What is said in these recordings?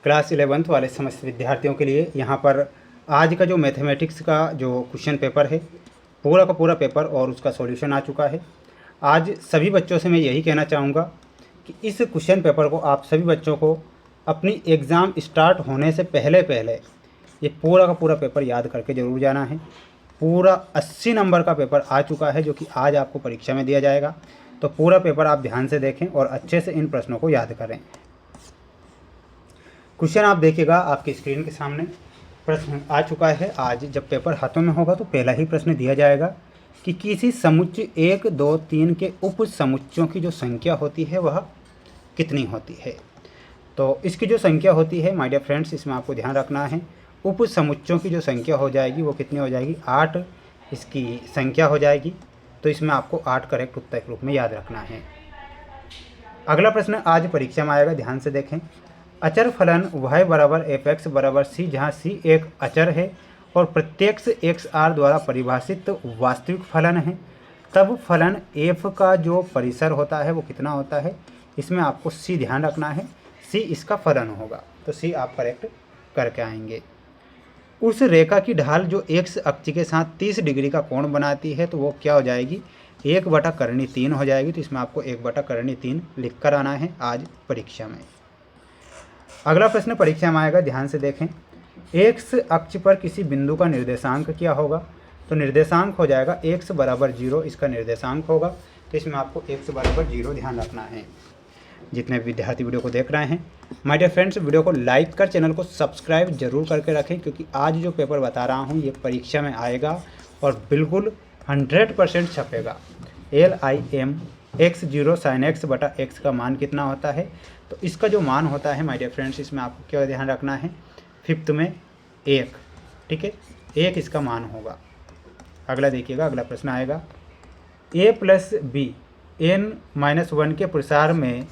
Class 11th वाले समस्त विद्यार्थियों के लिए यहाँ पर आज का जो मैथमेटिक्स का जो क्वेश्चन पेपर है, पूरा का पूरा पेपर और उसका सॉल्यूशन आ चुका है। आज सभी बच्चों से मैं यही कहना चाहूँगा कि इस क्वेश्चन पेपर को आप सभी बच्चों को अपनी एग्ज़ाम स्टार्ट होने से पहले पहले ये पूरा का पूरा पेपर याद करके ज़रूर जाना है। पूरा 80 नंबर का पेपर आ चुका है जो कि आज आपको परीक्षा में दिया जाएगा। तो पूरा पेपर आप ध्यान से देखें और अच्छे से इन प्रश्नों को याद करें। क्वेश्चन आप देखिएगा, आपकी स्क्रीन के सामने प्रश्न आ चुका है। आज जब पेपर हाथों में होगा तो पहला ही प्रश्न दिया जाएगा कि किसी समुच्चय 1, 2, 3 के उप समुच्चयों की जो संख्या होती है वह कितनी होती है। तो इसकी जो संख्या होती है माय डियर फ्रेंड्स, इसमें आपको ध्यान रखना है उप समुच्चयों की जो संख्या हो जाएगी वो कितनी हो जाएगी, 8 इसकी संख्या हो जाएगी। तो इसमें आपको 8 करेक्ट उत्तर के रूप में याद रखना है। अगला प्रश्न आज परीक्षा में आएगा, ध्यान से देखें। अचर फलन y बराबर fx बराबर c, जहाँ c एक अचर है और प्रत्यक्ष xr द्वारा परिभाषित वास्तविक फलन है, तब फलन f का जो परिसर होता है वो कितना होता है। इसमें आपको c ध्यान रखना है, c इसका फलन होगा। तो c आप करेक्ट करके आएंगे। उस रेखा की ढाल जो x अक्ष के साथ 30 डिग्री का कोण बनाती है तो वो क्या हो जाएगी, 1/3 हो जाएगी। तो इसमें आपको 1/3 लिख कर आना है आज परीक्षा में। अगला प्रश्न परीक्षा में आएगा, ध्यान से देखें। x अक्ष पर किसी बिंदु का निर्देशांक क्या होगा। तो निर्देशांक हो जाएगा x बराबर 0, इसका निर्देशांक होगा। तो इसमें आपको x बराबर 0 ध्यान रखना है। जितने विद्यार्थी वीडियो को देख रहे हैं माय डियर फ्रेंड्स, वीडियो को लाइक कर चैनल को सब्सक्राइब जरूर करके रखें, क्योंकि आज जो पेपर बता रहा हूँ ये परीक्षा में आएगा और बिल्कुल 100% छपेगा। LIM x0 sin x बटा x का मान कितना होता है। तो इसका जो मान होता है माय डियर फ्रेंड्स, इसमें आपको क्या ध्यान रखना है, 5th में 1, ठीक है, 1 इसका मान होगा। अगला देखिएगा, अगला प्रश्न आएगा, a प्लस बी n-1 के प्रसार में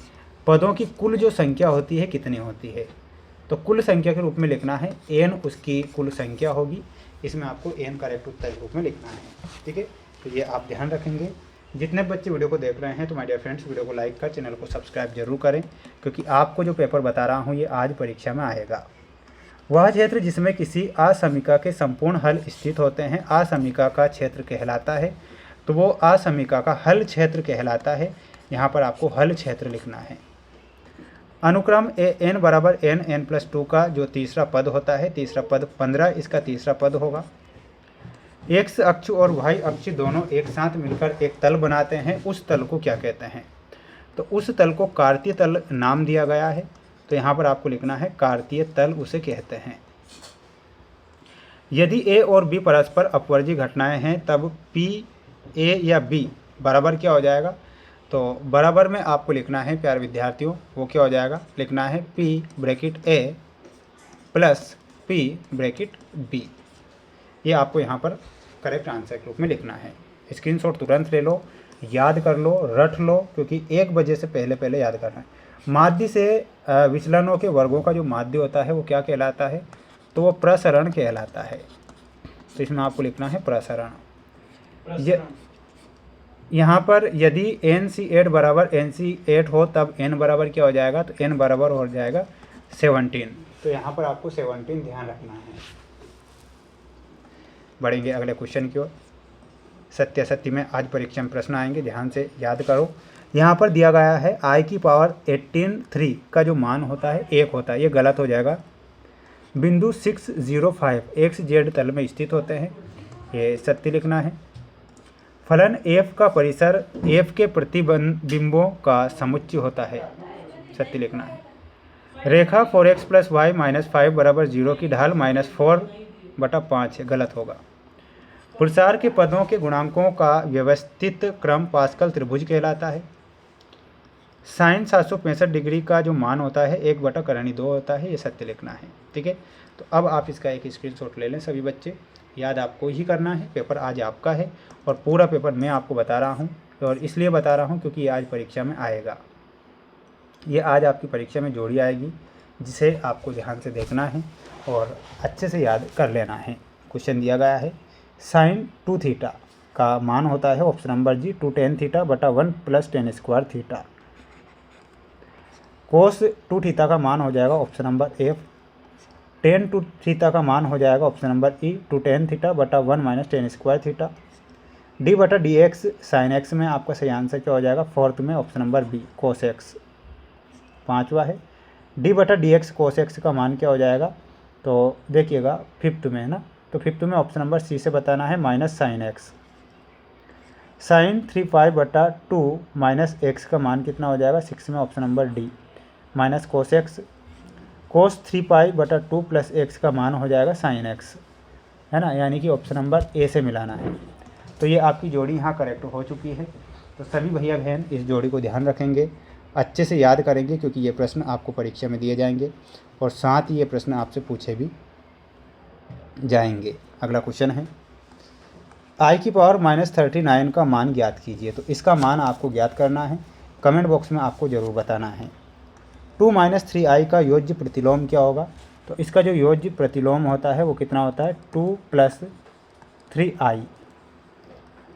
पदों की कुल जो संख्या होती है कितनी होती है। तो कुल संख्या के रूप में लिखना है, n उसकी कुल संख्या होगी। इसमें आपको n करेक्ट उत्तर के रूप में लिखना है, ठीक है। तो ये आप ध्यान रखेंगे। जितने बच्चे वीडियो को देख रहे हैं तो माय डियर फ्रेंड्स, वीडियो को लाइक कर चैनल को सब्सक्राइब जरूर करें, क्योंकि आपको जो पेपर बता रहा हूँ ये आज परीक्षा में आएगा। वह क्षेत्र जिसमें किसी असमीका के संपूर्ण हल स्थित होते हैं असमीका का क्षेत्र कहलाता है। तो वो असमीका का हल क्षेत्र कहलाता है। यहाँ पर आपको हल क्षेत्र लिखना है। अनुक्रम n बराबर n+2 का जो तीसरा पद होता है, तीसरा पद 15 इसका तीसरा पद होगा। x अक्ष और y अक्ष दोनों एक साथ मिलकर एक तल बनाते हैं, उस तल को क्या कहते हैं। तो उस तल को कार्तीय तल नाम दिया गया है। तो यहाँ पर आपको लिखना है कार्तीय तल उसे कहते हैं। यदि a और b परस्पर अपवर्जी घटनाएं हैं तब p a या b बराबर क्या हो जाएगा। तो बराबर में आपको लिखना है प्यारे विद्यार्थियों, वो क्या हो जाएगा, लिखना है p bracket a plus p bracket b। ये आपको यहाँ पर करेक्ट आंसर के रूप में लिखना है। स्क्रीनशॉट तुरंत ले लो, याद कर लो, रट लो, क्योंकि 1 बजे से पहले पहले याद करना है। माध्य से विचलनों के वर्गों का जो माध्य होता है वो क्या कहलाता है। तो वो प्रसरण कहलाता है। तो इसमें आपको लिखना है प्रसरण। यहाँ पर यदि NC8 बराबर NC8 हो तब n बराबर क्या हो जाएगा। तो n बराबर हो जाएगा 17। तो यहाँ पर आपको 17 ध्यान रखना है। बढ़ेंगे अगले क्वेश्चन की ओर। सत्यासत्य में आज परीक्षा में प्रश्न आएंगे, ध्यान से याद करो। यहाँ पर दिया गया है i की पावर 18 का जो मान होता है 1 होता है। ये गलत हो जाएगा। बिंदु 605 XZ तल में स्थित होते हैं, ये सत्य लिखना है। फलन f का परिसर f के प्रतिबिंबों का समुच्चय होता है, सत्य लिखना है। रेखा 4x + y - 5 बराबर 0 की ढाल -4/5 है, गलत होगा। प्रसार के पदों के गुणांकों का व्यवस्थित क्रम पास्कल त्रिभुज कहलाता है। साइन 765 डिग्री का जो मान होता है 1/2 होता है, ये सत्य लिखना है, ठीक है। तो अब आप इसका एक स्क्रीनशॉट ले लें सभी बच्चे, याद आपको ही करना है। पेपर आज आपका है और पूरा पेपर मैं आपको बता रहा हूँ, और इसलिए बता रहा हूँ क्योंकि ये आज परीक्षा में आएगा। ये आज आपकी परीक्षा में जोड़ी आएगी, जिसे आपको ध्यान से देखना है और अच्छे से याद कर लेना है। क्वेश्चन दिया गया है sin 2θ का मान होता है option number G 2tan θ/1 + tan² θ। Cos two theta का मान हो जाएगा option number F. Tan two theta का मान हो जाएगा option number E, two tan theta बटा 1 minus tan square theta. D बटा डी एक्स साइन एक्स में आपका सही आंसर क्या हो जाएगा, फोर्थ में option number B cos X. पाँचवा है डी बटा डी एक्स कोस एक्स का मान क्या हो जाएगा, तो देखिएगा फिफ्थ में है ना, तो फिफ्थ में ऑप्शन नंबर सी से बताना है माइनस साइन एक्स। साइन 3 बटा 2 माइनस एक्स का मान कितना हो जाएगा, 6 में option number D minus cos X. Cos 3 बटा 2 प्लस एक्स का मान हो जाएगा साइन एक्स, है ना, यानी कि ऑप्शन नंबर ए से मिलाना है। तो ये आपकी जोड़ी यहाँ करेक्ट हो चुकी है। तो सभी भैया बहन इस जोड़ी को ध्यान रखेंगे, अच्छे से याद करेंगे, क्योंकि ये प्रश्न आपको परीक्षा में दिए जाएंगे और साथ ही ये प्रश्न आपसे पूछे भी जाएंगे। अगला क्वेश्चन है आई की पावर माइनस 39 का मान ज्ञात कीजिए। तो इसका मान आपको ज्ञात करना है, कमेंट बॉक्स में आपको ज़रूर बताना है। 2 माइनस 3i का योज्य प्रतिलोम क्या होगा, तो इसका जो योज्य प्रतिलोम होता है वो कितना होता है, 2 प्लस 3i।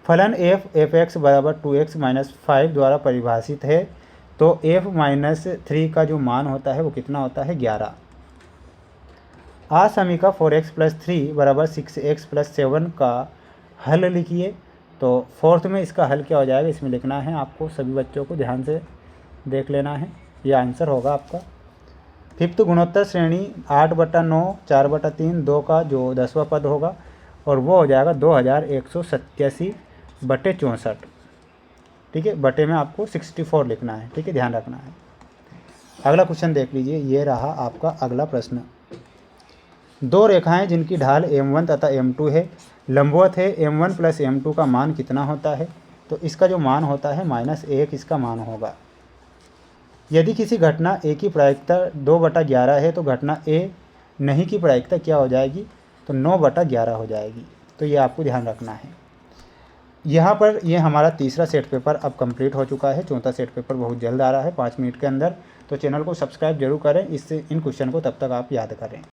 फलन f f(x) बराबर 2x माइनस 5 द्वारा परिभाषित है, तो f माइनस 3 का जो मान होता है वो कितना होता है, 11। आ समीका 4x प्लस 3 बराबर 6x प्लस 7 का हल लिखिए। तो फोर्थ में इसका हल क्या हो जाएगा, इसमें लिखना है आपको, सभी बच्चों को ध्यान से देख लेना है, ये आंसर होगा आपका। फिफ्थ गुणोत्तर श्रेणी 8 बटा 9 4 बटा 3 2 का जो 10वां पद होगा और वो हो जाएगा 2187 बटे 64। ठीक है, बटे में आपको 64 लिखना है, ठीक है, ध्यान रखना है। अगला क्वेश्चन देख लीजिए, ये रहा आपका अगला प्रश्न। दो रेखाएं जिनकी ढाल m1 तथा m2 है, लंबवत है, m1 प्लस m2 का मान कितना होता है, तो इसका जो मान होता है -1 इसका मान होगा। यदि किसी घटना ए की प्रायिकता 2/11 है तो घटना ए नहीं की प्रायिकता क्या हो जाएगी, तो 9/11 हो जाएगी। तो ये आपको ध्यान रखना है। यहाँ पर ये हमारा तीसरा सेट पेपर अब कंप्लीट हो चुका है, चौथा सेट पेपर बहुत जल्द आ रहा है 5 मिनट के अंदर। तो चैनल को सब्सक्राइब जरूर करें, इससे इन क्वेश्चन को तब तक आप याद करें।